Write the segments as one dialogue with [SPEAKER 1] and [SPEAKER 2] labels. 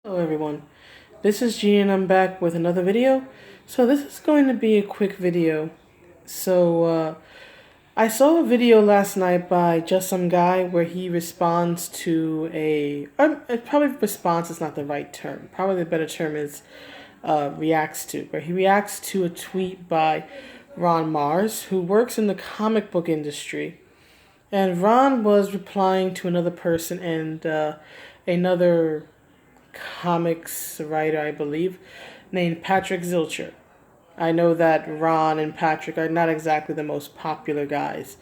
[SPEAKER 1] Hello everyone, this is G and I'm back with another video. So this is going to be a quick video. I saw a video last night by just some guy where he responds to probably response is not the right term. Probably the better term is reacts to, where he reacts to a tweet by Marz, who works in the comic book industry. And Ron was replying to another person and another comics writer, I believe, named Patrick Zilcher. I know that Ron and Patrick are not exactly the most popular guys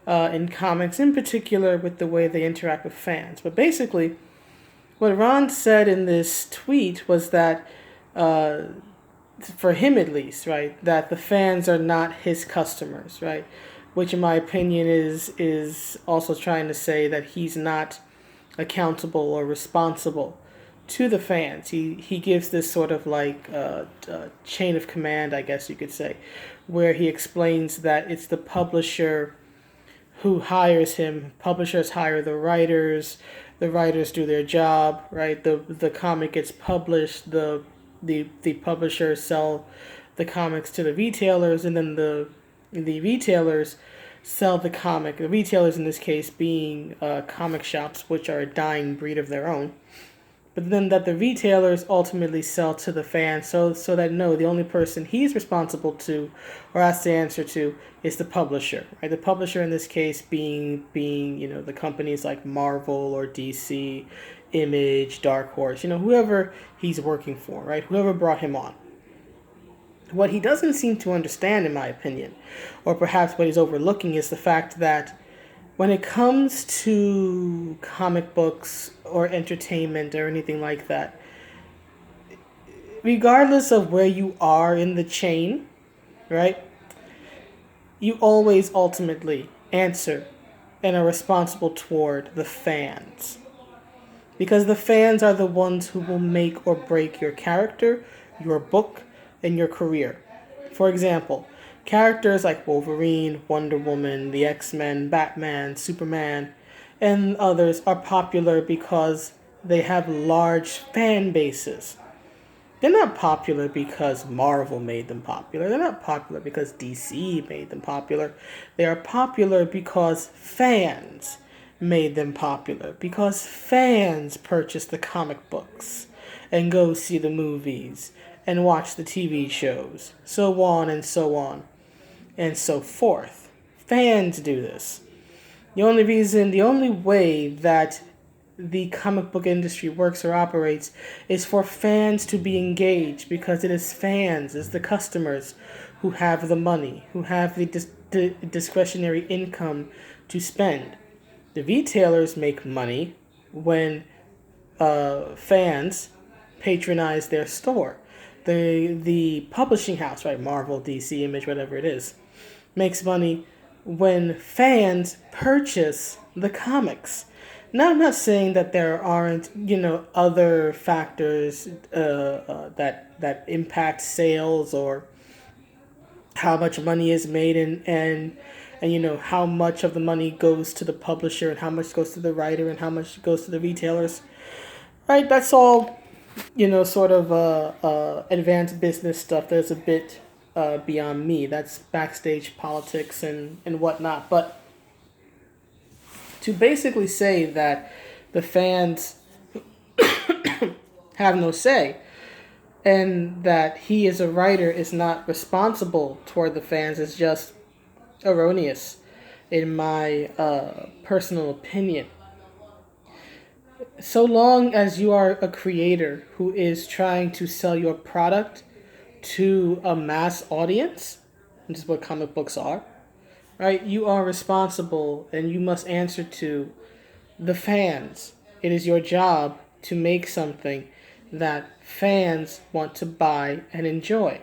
[SPEAKER 1] in comics, in particular with the way they interact with fans. But basically, what Ron said in this tweet was that, for him at least, right, that the fans are not his customers, right? Which, in my opinion, is also trying to say that he's not accountable or responsible to the fans. He gives this sort of like chain of command, I guess you could say, where he explains that it's the publisher who hires him. Publishers hire the writers do their job, right? The comic gets published, the publishers sell the comics to the retailers, and then the retailers sell the comic. The retailers in this case being comic shops, which are a dying breed of their own, but then that the retailers ultimately sell to the fans. So that no, the only person he's responsible to or has to answer to is the publisher, right? The publisher in this case being the companies like Marvel or DC, Image, Dark Horse, whoever he's working for, right? Whoever brought him on. What he doesn't seem to understand, in my opinion, or perhaps what he's overlooking, is the fact that when it comes to comic books or entertainment or anything like that, regardless of where you are in the chain, right, you always ultimately answer and are responsible toward the fans. Because the fans are the ones who will make or break your character, your book, and your career. For example, characters like Wolverine, Wonder Woman, the X-Men, Batman, Superman, and others are popular because they have large fan bases. They're not popular because Marvel made them popular. They're not popular because DC made them popular. They are popular because fans made them popular. Because fans purchase the comic books and go see the movies and watch the TV shows, so on and so on and so forth. Fans do this. The only way that the comic book industry works or operates is for fans to be engaged, because it is fans, it's the customers who have the money, who have the discretionary income to spend. The retailers make money when fans patronize their store. The publishing house, right, Marvel, DC, Image, whatever it is, makes money when fans purchase the comics. Now, I'm not saying that there aren't, other factors that impact sales, or how much money is made, and how much of the money goes to the publisher and how much goes to the writer and how much goes to the retailers. Right, that's all sort of advanced business stuff that's a bit beyond me. That's backstage politics and whatnot. But to basically say that the fans have no say and that he as a writer is not responsible toward the fans is just erroneous, in my personal opinion. So long as you are a creator who is trying to sell your product to a mass audience, which is what comic books are, right? You are responsible and you must answer to the fans. It is your job to make something that fans want to buy and enjoy.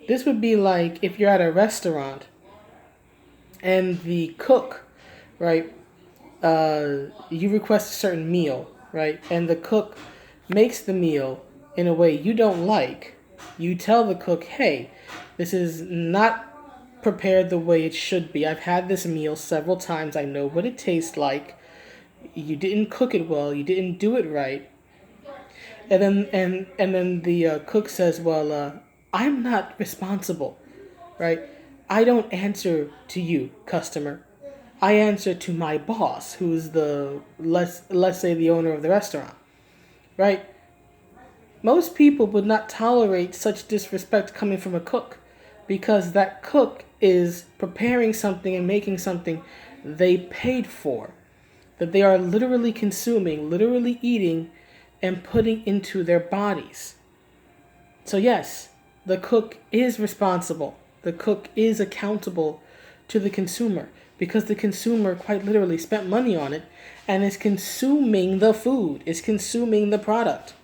[SPEAKER 1] This would be like if you're at a restaurant and the cook, right, you request a certain meal, right, and the cook makes the meal in a way you don't like. You tell the cook, hey, this is not prepared the way it should be. I've had this meal several times. I know what it tastes like. You didn't cook it well. You didn't do it right. And then the cook says, "Well, I'm not responsible, right? I don't answer to you, customer. I answer to my boss, who's the let's say the owner of the restaurant, right? Most people would not tolerate such disrespect coming from a cook, because that cook is preparing something and making something they paid for, that they are literally consuming, literally eating, and putting into their bodies. So, yes, the cook is responsible. The cook is accountable to the consumer, because the consumer quite literally spent money on it and is consuming the food, is consuming the product.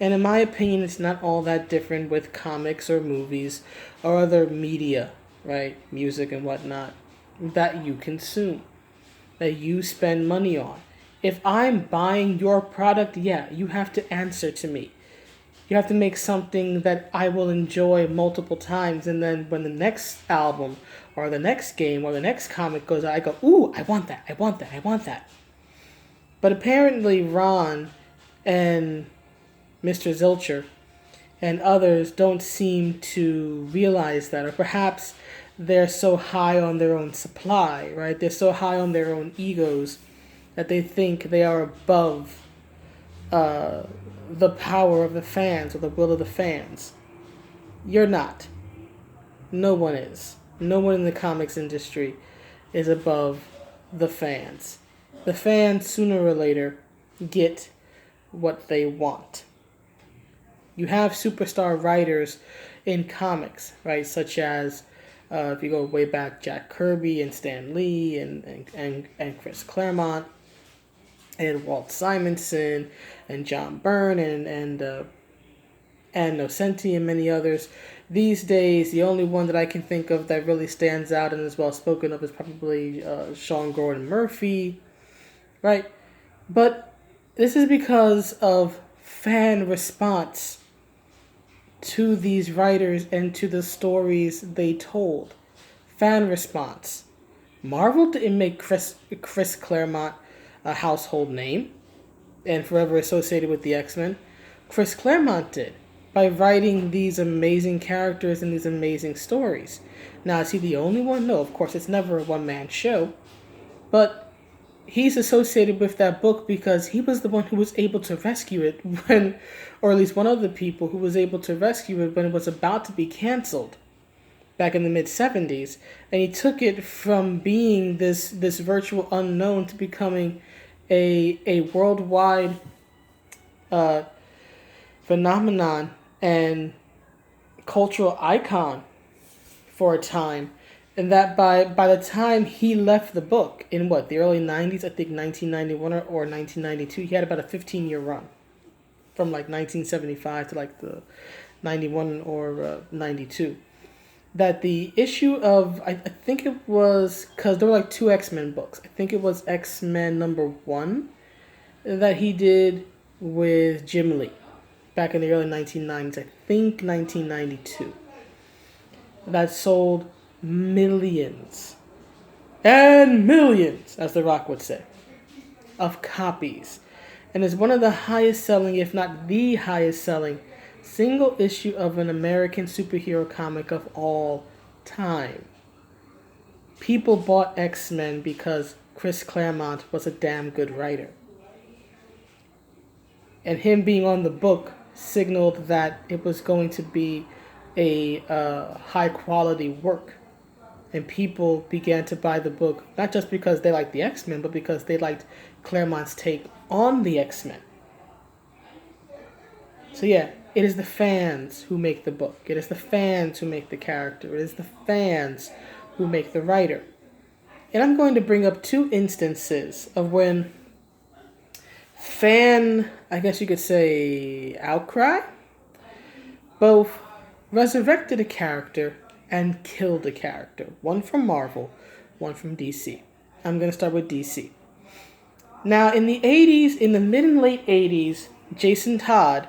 [SPEAKER 1] And in my opinion, it's not all that different with comics or movies or other media, right? Music and whatnot, that you consume, that you spend money on. If I'm buying your product, yeah, you have to answer to me. You have to make something that I will enjoy multiple times, and then when the next album or the next game or the next comic goes out, I go, ooh, I want that, I want that, I want that. But apparently Ron and Mr. Zilcher and others don't seem to realize that, or perhaps they're so high on their own supply, right? They're so high on their own egos that they think they are above the power of the fans or the will of the fans. You're not. No one is. No one in the comics industry is above the fans. The fans, sooner or later, get what they want. You have superstar writers in comics, right? Such as, if you go way back, Jack Kirby and Stan Lee and Chris Claremont and Walt Simonson and John Byrne and Nocenti and many others. These days, the only one that I can think of that really stands out and is well spoken of is probably Sean Gordon Murphy, right? But this is because of fan response to these writers and to the stories they told. Fan response. Marvel didn't make Chris Claremont a household name and forever associated with the X-Men. Chris Claremont did, by writing these amazing characters and these amazing stories. Now, is he the only one? No, of course, it's never a one-man show. But he's associated with that book because he was the one who was able to rescue it when, or at least one of the people who was able to rescue it when it was about to be canceled back in the mid-70s. And he took it from being this virtual unknown to becoming a worldwide phenomenon and cultural icon for a time. And that by the time he left the book in the early 90s, I think 1991 or 1992, he had about a 15-year run from 1975 to the 91 or 92. That the issue of, I think it was, because there were two X-Men books. I think it was X-Men #1 that he did with Jim Lee back in the early 1990s. I think 1992. That sold millions and millions, as The Rock would say, of copies. And is one of the highest selling, if not the highest selling, single issue of an American superhero comic of all time. People bought X-Men because Chris Claremont was a damn good writer. And him being on the book signaled that it was going to be a high quality work. And people began to buy the book, not just because they liked the X-Men, but because they liked Claremont's take on the X-Men. So yeah, it is the fans who make the book. It is the fans who make the character. It is the fans who make the writer. And I'm going to bring up two instances of when fan, I guess you could say, outcry, both resurrected a character and killed a character. One from Marvel, one from DC. I'm going to start with DC. Now, in the 80s, in the mid and late 80s, Jason Todd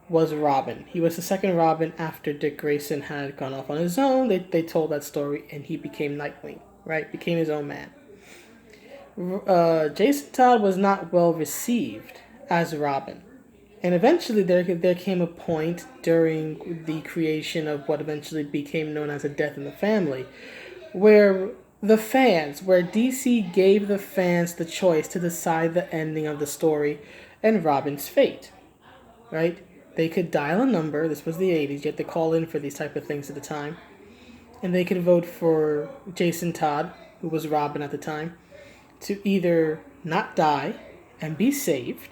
[SPEAKER 1] was Robin. He was the second Robin after Dick Grayson had gone off on his own. They told that story, and he became Nightwing, right? Became his own man. Jason Todd was not well received as Robin. And eventually there came a point during the creation of what eventually became known as a death in the family, where where DC gave the fans the choice to decide the ending of the story and Robin's fate, right? They could dial a number. This was the 80s. You had to call in for these type of things at the time. And they could vote for Jason Todd, who was Robin at the time, to either not die and be saved,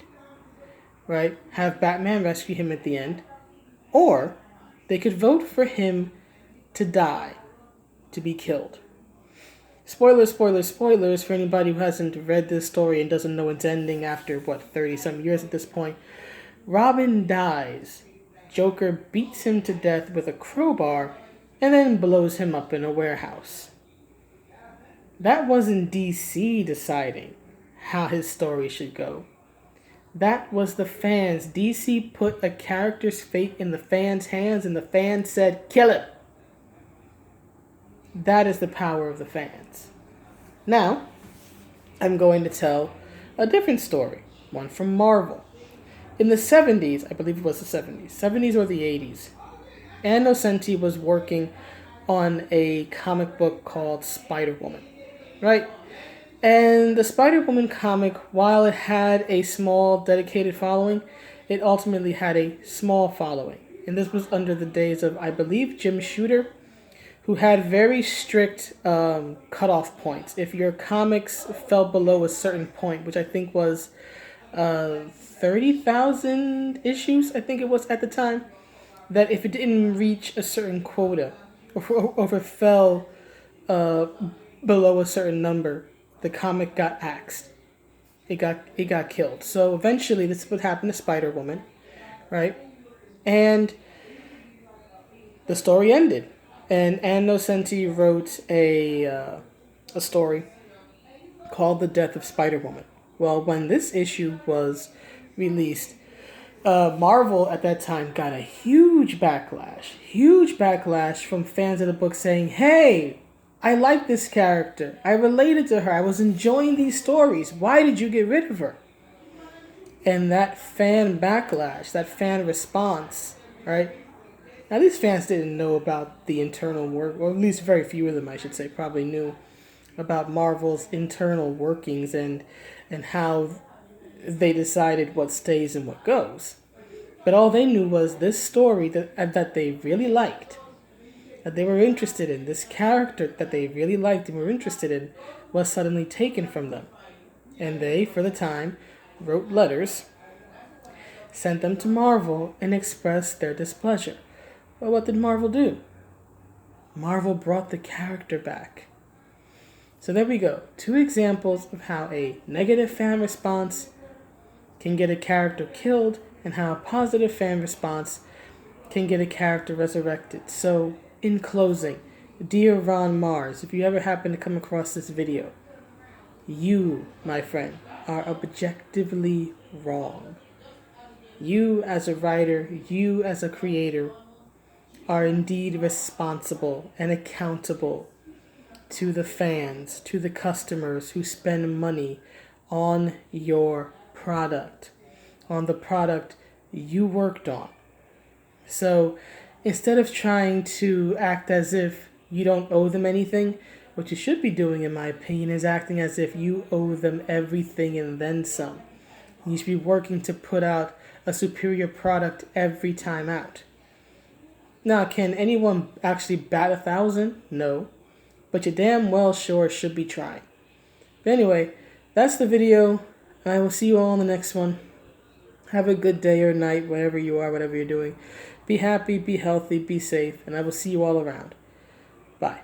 [SPEAKER 1] right? Have Batman rescue him at the end, or they could vote for him to die, to be killed. Spoilers for anybody who hasn't read this story and doesn't know its ending after, 30-some years at this point. Robin dies. Joker beats him to death with a crowbar and then blows him up in a warehouse. That wasn't DC deciding how his story should go. That was the fans. DC put a character's fate in the fans' hands and the fans said, kill him. That is the power of the fans. Now, I'm going to tell a different story, one from Marvel. In the 70s, I believe it was the 70s or the 80s, Ann Nocenti was working on a comic book called Spiderwoman, right? And the Spiderwoman comic, while it had a small dedicated following, it ultimately had a small following. And this was under the days of, I believe, Jim Shooter, who had very strict cutoff points. If your comics fell below a certain point, which I think was 30,000 issues, I think it was at the time, that if it didn't reach a certain quota, or if it fell below a certain number, the comic got axed. It got killed. So eventually, this is what happened to Spider-Woman, right? And the story ended. And Ann Nocenti wrote a story called The Death of Spider-Woman. Well, when this issue was released, Marvel at that time got a huge backlash from fans of the book saying, hey, I like this character. I related to her. I was enjoying these stories. Why did you get rid of her? And that fan backlash, that fan response, right? Now, these fans didn't know about the internal work, or at least very few of them, I should say, probably knew about Marvel's internal workings and how they decided what stays and what goes. But all they knew was this story that they really liked, that they were interested in, this character that they really liked and were interested in, was suddenly taken from them. And they, for the time, wrote letters, sent them to Marvel, and expressed their displeasure. Well, what did Marvel do? Marvel brought the character back. So there we go. 2 examples of how a negative fan response can get a character killed and how a positive fan response can get a character resurrected. So, in closing, dear Ron Marz, if you ever happen to come across this video, you, my friend, are objectively wrong. You as a writer, you as a creator, are indeed responsible and accountable to the fans, to the customers who spend money on your product, on the product you worked on. So instead of trying to act as if you don't owe them anything, what you should be doing, in my opinion, is acting as if you owe them everything and then some. You should be working to put out a superior product every time out. Now, can anyone actually bat 1,000? No. But you damn well sure should be trying. But anyway, that's the video, and I will see you all in the next one. Have a good day or night, wherever you are, whatever you're doing. Be happy, be healthy, be safe, and I will see you all around. Bye.